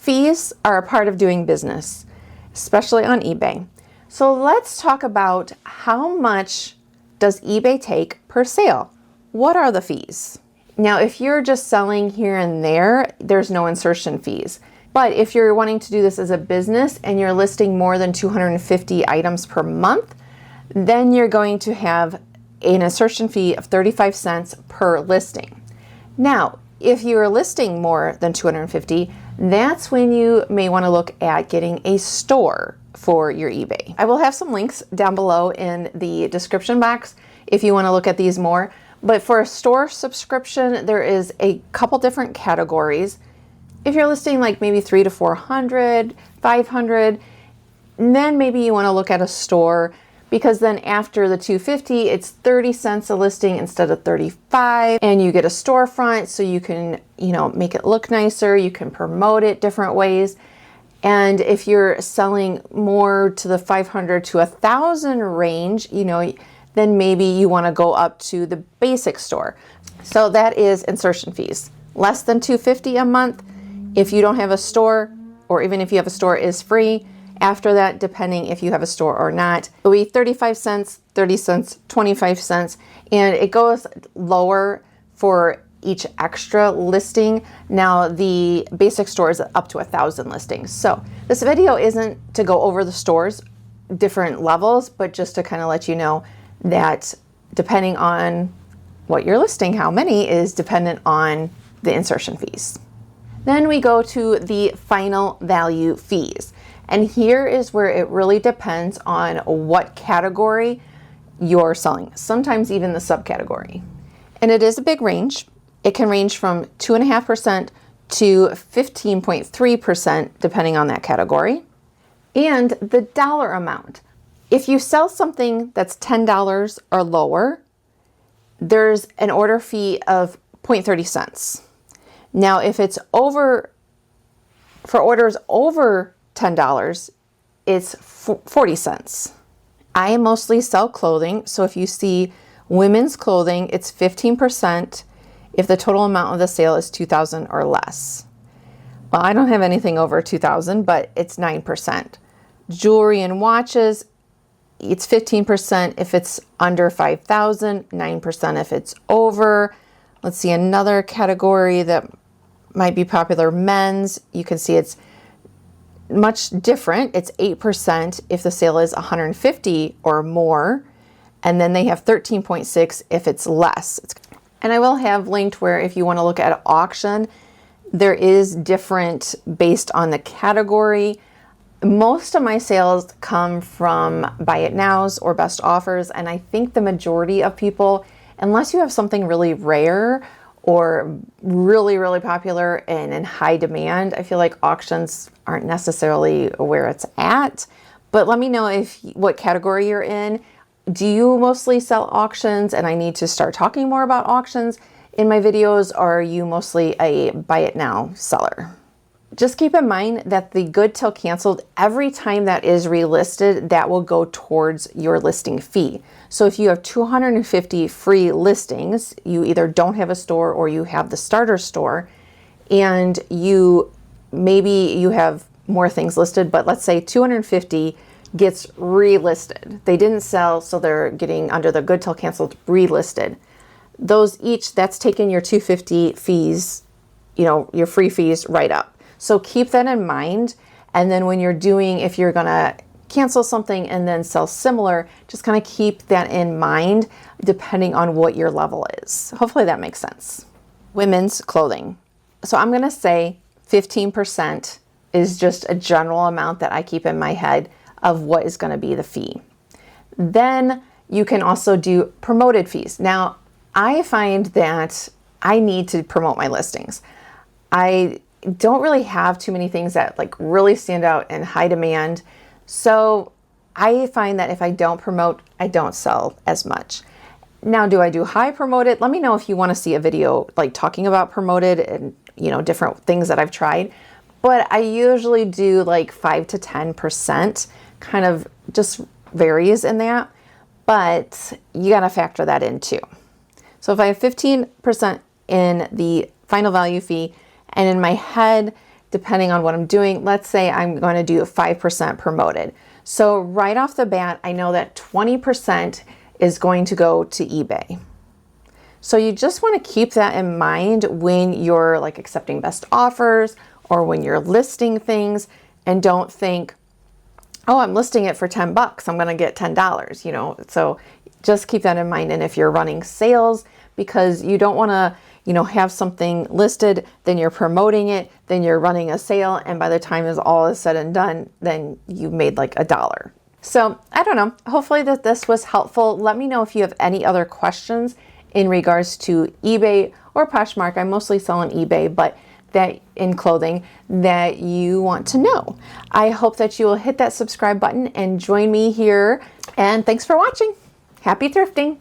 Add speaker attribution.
Speaker 1: Fees are a part of doing business, especially on eBay. So let's talk about how much does eBay take per sale? What are the fees? Now, if you're just selling here and there, there's no insertion fees. But if you're wanting to do this as a business and you're listing more than 250 items per month, then you're going to have an insertion fee of 35 cents per listing. Now, if you're listing more than 250, that's when you may want to look at getting a store for your eBay. I will have some links down below in the description box if you want to look at these more. But for a store subscription, there is a couple different categories. If you're listing like maybe 300 to 400, 500, then maybe you want to look at a store, because then after the 250, it's 30 cents a listing instead of 35, and you get a storefront so you can, make it look nicer, you can promote it different ways. And if you're selling more to the 500 to 1,000 range, then maybe you want to go up to the basic store. So that is insertion fees. Less than 250 a month. If you don't have a store, or even if you have a store, is free. After that, depending if you have a store or not, it'll be 35 cents, 30 cents, 25 cents, and it goes lower for each extra listing. Now, the basic store is up to 1,000 listings. So this video isn't to go over the stores, different levels, but just to kind of let you know that depending on what you're listing, how many, is dependent on the insertion fees. Then we go to the final value fees. And here is where it really depends on what category you're selling, sometimes even the subcategory. And it is a big range. It can range from 2.5% to 15.3%, depending on that category. And the dollar amount. If you sell something that's $10 or lower, there's an order fee of 0.30 cents. Now, if it's for orders over $10, it's 40 cents. I mostly sell clothing, so if you see women's clothing, it's 15% if the total amount of the sale is $2,000 or less. Well, I don't have anything over $2,000, but it's 9%. Jewelry and watches, it's 15% if it's under $5,000, 9% if it's over. Let's see, another category that might be popular, men's. You can see it's much different. It's 8% if the sale is 150 or more, and then they have 13.6 if it's less. And I will have linked where if you want to look at auction, there is different based on the category. Most of my sales come from buy it nows or best offers, and I think the majority of people, unless you have something really rare or really, really popular and in high demand, I feel like auctions aren't necessarily where it's at. But let me know what category you're in. Do you mostly sell auctions and I need to start talking more about auctions in my videos, or are you mostly a buy it now seller? Just keep in mind that the good till canceled, every time that is relisted, that will go towards your listing fee. So if you have 250 free listings, you either don't have a store or you have the starter store, and maybe you have more things listed, but let's say 250 gets relisted. They didn't sell, so they're getting under the good till canceled relisted. That's taking your 250 fees, your free fees right up. So keep that in mind. And then when if you're gonna cancel something and then sell similar, just kind of keep that in mind depending on what your level is. Hopefully that makes sense. Women's clothing. So I'm gonna say 15% is just a general amount that I keep in my head of what is gonna be the fee. Then you can also do promoted fees. Now, I find that I need to promote my listings. I don't really have too many things that really stand out in high demand. So I find that if I don't promote, I don't sell as much. Now, do I do high promoted? Let me know if you want to see a video talking about promoted and different things that I've tried. But I usually do 5 to 10%, kind of just varies in that. But you got to factor that in too. So if I have 15% in the final value fee, and in my head, depending on what I'm doing. Let's say I'm going to do 5% promoted. So right off the bat, I know that 20% is going to go to eBay. So you just want to keep that in mind when you're like accepting best offers or when you're listing things, and don't think, oh, I'm listing it for 10 bucks, I'm going to get $10, you know. So just keep that in mind. And if you're running sales, because you don't want to, you know, have something listed, then you're promoting it, then you're running a sale, and by the time is all is said and done, then you made like $1. So I don't know, hopefully that this was helpful. Let me know if you have any other questions in regards to eBay or Poshmark. I mostly sell on eBay, but that in clothing that you want to know. I hope that you will hit that subscribe button and join me here. And thanks for watching. Happy thrifting.